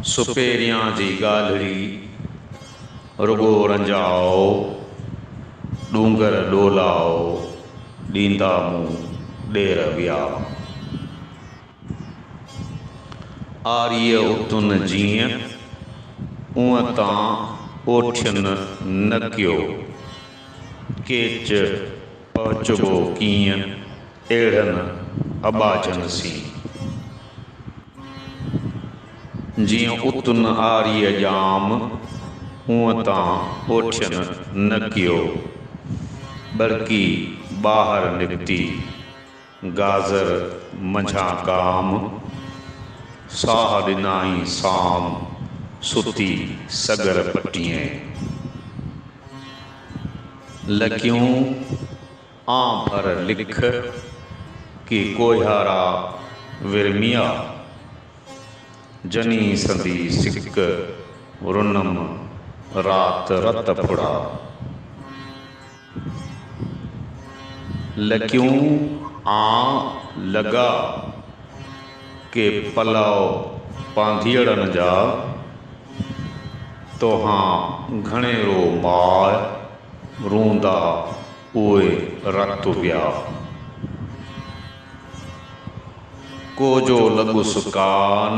सुपेरियां जी ॻाल्हिड़ी रुगो रंजाओ डूंगर डोलाओ ॾींदा मूं ॾेर विया। आरीअ उतुन जीअं उअं तां ओठियुनि न कयो, केच पहुचबो कीअं अहिड़नि अबाजनि सी। जीअं उतुन आरीअ ॼाम उअं तां ओठियुनि न कयो, बल्कि ॿाहिरि निकिती गाज़र मंझां काम, साह ॾिनाई साम सुती सगर पटीअं। लकियूं आं भर लिख कि कोहियारा विरमिया, जनी संदी सिक रुनम रात रत फुड़ा। लकियूं आं लगा के पलाव पांधीअड़नि जा, तोहां घणेरो माल रूंदा उहे रत विया। कोजो लॻुसि कान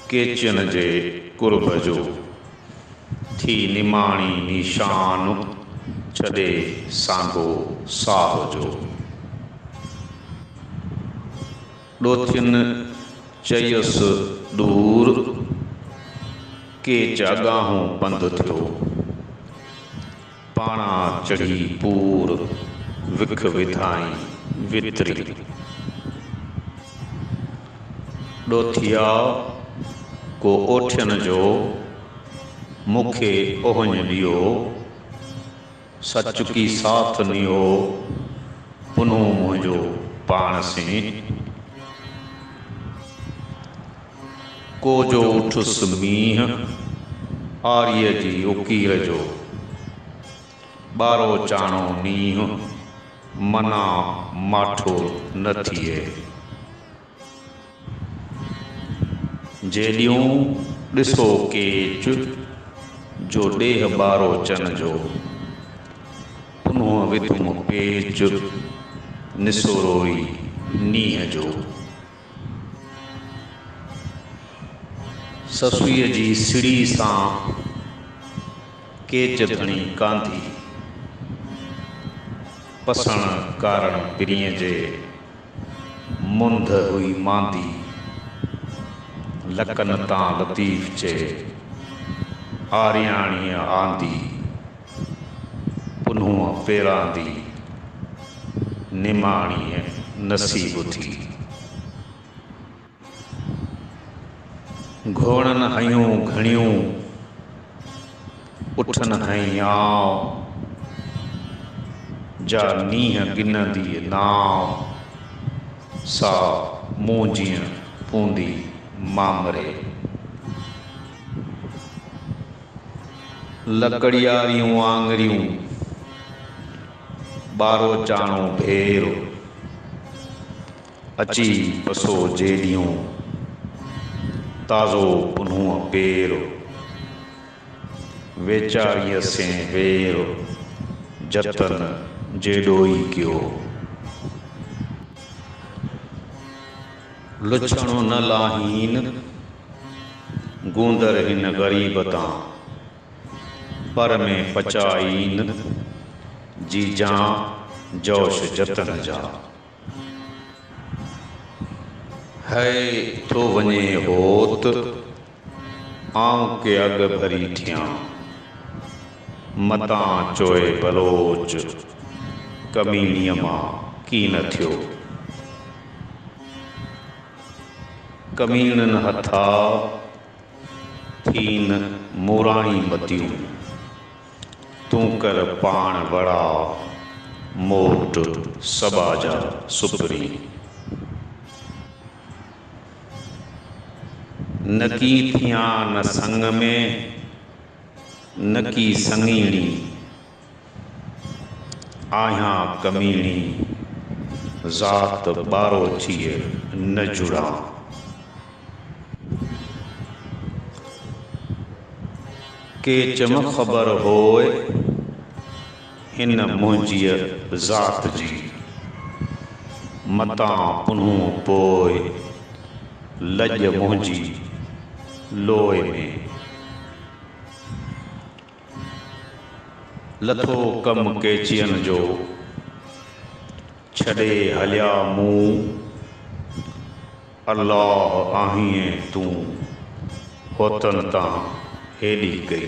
केचन जे कुर्ब जो, थी निमाणी निशान छॾे सांगो साह जो। ॾोथियुनि चयुसि दूर केच अॻाहूं पंधु थियो, पाणा चढ़ी पूर विख विधाई वितरी। ॾोथिया को ओठियुनि जो मूंखे ओहञ ॾियो, सच की साथ नियो पुनो मुंहिंजो पाण से। कोजो उठुसि मींहुं आरीअ जी उकीर जो, ॿारो चाणो नींहुं मना माठो न थिए। जेॾियूं ॾिसो केच जो ॾेह ॿारो चन जो, पुनः विधुम पेच निसोरोई नींहं जो। ससुईअ जी सिड़ी सां केच धणी कांधी, पसण कारण पिरीअ जे मुंद हुई मांदी। लकन तां लतीफ़ चे आरियाणीअ आंदी, पुनः पेरांदी निमाणीअ नसीब थी। घोड़नि हयूं घणियूं उठनि हई आव, जा नींहं गिनंदी नाव, सा मूं जीअं पूंदी मामरे। लकड़ियारियूं आङरियूं ॿारो चाणो भेरो, अची पसो जेॾियूं ताज़ो पुनः पेरो। वेचारीअ से वेरो जतन जेॾोई कयो, लुछणो न लाहीन गूंदर हिन ग़रीब तां, पर में पचाईन जीजां जोश जतन जा। है थो वञे होत आऊं के अॻ भरी थियां, मतां चोए बलोच कमीणीअ मां की न थियो। कमीणनि हथा थीन मोराई मतियूं, तूं कर पाण वड़ा मोट सबा जा सुपरी। न की थियां न संग में न की संगीणी, आहियां कमीणी ज़ात ॿारो थिए न जुड़ा। के चम ख़बर होए हिन मुंहिंजी ज़ात जी, मतां पुन्हूं पोइ लॼ मुंहिंजी लोए में। लथो कम केचियन जो छॾे हलिया मूं, अल्लाह आहीं तूं होतन तां हेॾी कई।